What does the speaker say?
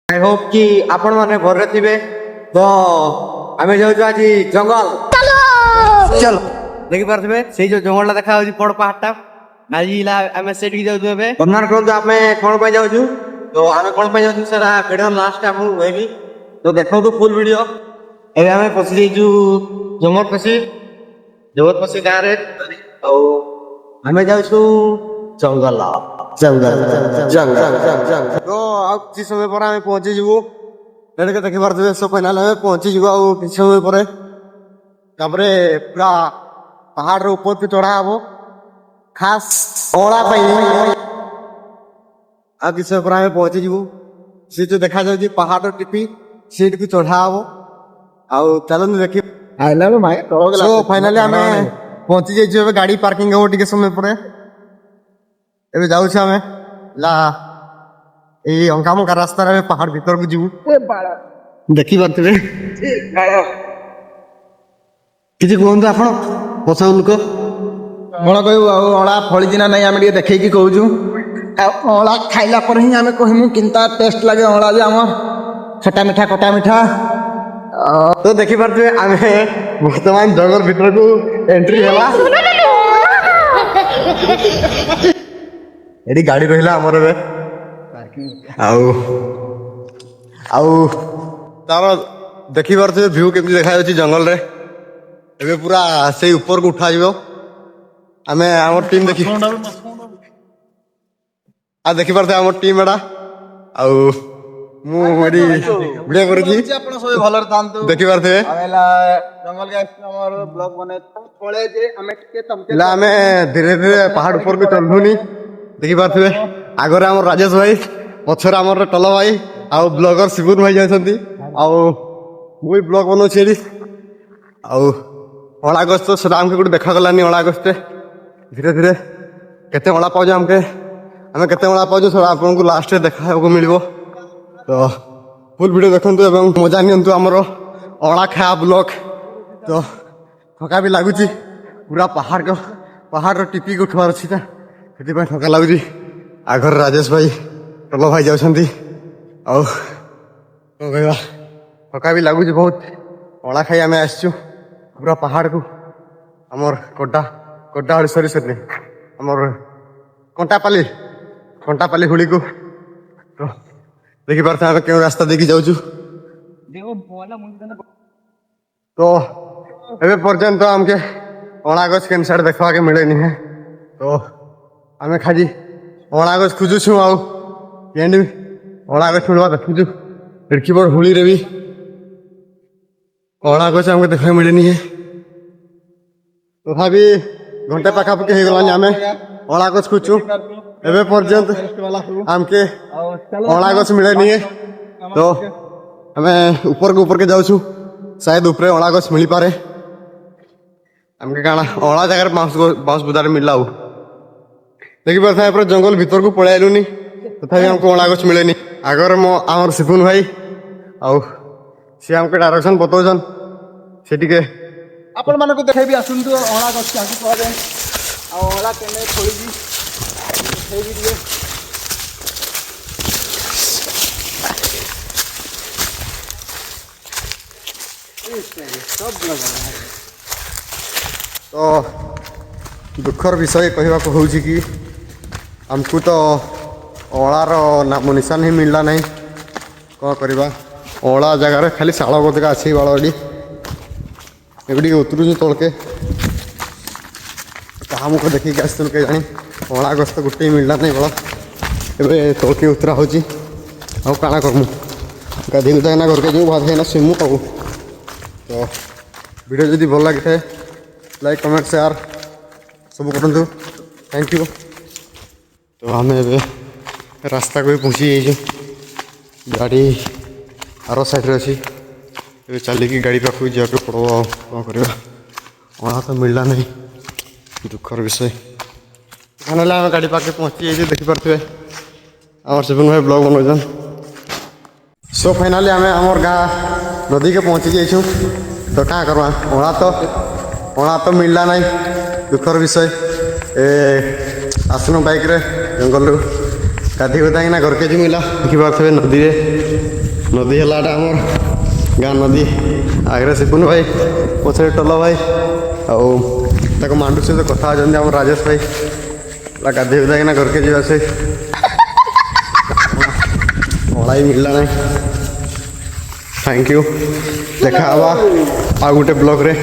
I hope कि आपण माने घर थे तो आम जाऊँ आज जंगल चलो देखी पारे से जो जंगल देखा पड़ पहाड़ आज आम से जाऊँ बर्णन करूँ आम कौन पर जाऊँ तो आम कौन पर जाऊँ सर भिडियो लास्ट आपको कहबी तो देखो तो फुल वीडियो एवं आम पशि जाइु जमर पशि गाँव आम जाऊँ जंगल जंगल जंगल तो आज किसी समय पर आम पहुंची जीवु लड़के देखी पारे सब फाइनाल आम पहुंची जीव आ किसी समय पर पूरा पहाड़ ऊपर पे चढ़ा हम खास अड़ा आ किसी समय पर आम पहुंची जीवु सी जो देखा जाऊँ पहाड़ टिपी सीट को चढ़ा हम आउ चलते देखी फाइनाली आम पहुंची जाइए गाड़ी पार्किंग हम टे समय पर एबे जाऊ आम ला अंकामका रास्ता पहाड़ भीतर को जीवु देखी पारे कि कहतु आप पचा लोक कौन कह अड़ा फली ना नहीं आम देखी कहूँ अड़ा खाइला पर ही आम कहमु किंता टेस्ट लगे अड़ा जे आम खटा मीठा तो देखी पारे आम बर्तमान जंगल भीतर को एंट्री है एडी गाड़ी रहा आमर तार देखी पारे भ्यू केमती देखा जंगल रे एबे पूरा से ऊपर को उठा आम आम टीम देखी आ देखी पारे आम टीम एडा देखी पारे धीरे धीरे पहाड़ ऊपर को चलुनी देखी पारे आगे आम राजेश भाई पछर आम टल भाई आउ ब्लॉगर शिवुन भाई जाती मुझे ब्लॉग बनाऊे अड़ा गछ तो आमके गोटे देखा गलानी अड़ा गछटे धीरे धीरे केते अड़ा पाऊँ आमके आम केते अड़ा पाऊँ सब आपको लास्ट देखा मिल तो फुल वीडियो देखु एवं मजा नियंतु आमर अड़ा खाया ब्लॉग तो थका भी लगुच पूरा पहाड़ टिपी उठवार अच्छी से थका लगुच आगर राजेश भाई टल भाई जाऊँगी कह थका भी लगुच बहुत अड़ा खाई आम आसचु पूरा पहाड़ को आमर कोड्डा सरी सरी आमर कंटापाली हुड़ी को तो देखी पारे आम क्यों रास्ता देखी जाऊँ तो ए पर्यंत आमके अड़ा गछ केन साइड देखा के मिले नहीं है तो आम खाली अड़ा गछ खोजुछु आंड अड़ा गछ मिलवा देखु खिड़की पर हुली रे भी अड़ा गछ आमके देखा मिले नहीं है तथापि घंटे पाखापाखि हो गलानी आम अड़ा गछ खोजु एबे पर्यंत आमके अड़ा गछ मिले नहीं है तो आम ऊपर के जाऊँ शायद ऊपर अड़ा गछ मिल पारे आमके काना अड़ा जगह बाउंस बुदार मिलला देखी पारे जंगल भीतर को पलि आलुनी तथा आमको अड़ा गछ मिले आगर मो आमर शिपुन भाई आउ सी आमके डायरेक्शन बतौन से टिके आपण मानको देखेबी आसुंतु अड़ा गछ आकु कह दे आ अड़ा केने खोलिबी देखेबी दिए तो दुखर विषय कहवा हूँ कि आमको तो अड़ार नाम निशान ही मिलला नहीं कौन करवा अड़ा जगार खाली शाल गदका अच्छी बाड़ी एबी उतरू तलके क्या मुख देखिक आसल के जानी अड़ा गछ तो गोटे मिलला नहीं बड़ा एवं तलके उतरा हो काଣା करमु गाधी गुदा घर के जो भात है सुमु आउ तो वीडियो जदि भल लगी थाए लाइक कमेंट शेयर सब करूँ थैंक यू तो आम ए रास्ता को भी पहुँची जाइए गाड़ी आर साइड अच्छी ए चलिकी गाड़ी पाखक जाके पड़ो कौन करवा अड़ा तो मिलला नहीं दुखर विषय ना आम गाड़ी पाखे पहुँची जाइए देखी पारे आम शिवन भाई ब्लॉग बनाऊन सो फाइनाली आम आमर गाँ नदी के पहुँची जाइछू तो क्या करवा अड़ा तो मिलला नहीं दुखर विषय आसनु बाइक रे जंगल गाधी गुदा घर के जी मिला देखी पारे नदी रे नदी है आमर गाँ नदी आगे सिपुन भाई पछे टल भाई आक मांडू सहित कथा आम राजेश भाई गाधे गुधाकिना घर के जावा से अड़ा ही मिलला ना थैंक यू देखा आ गोटे ब्लॉग रे।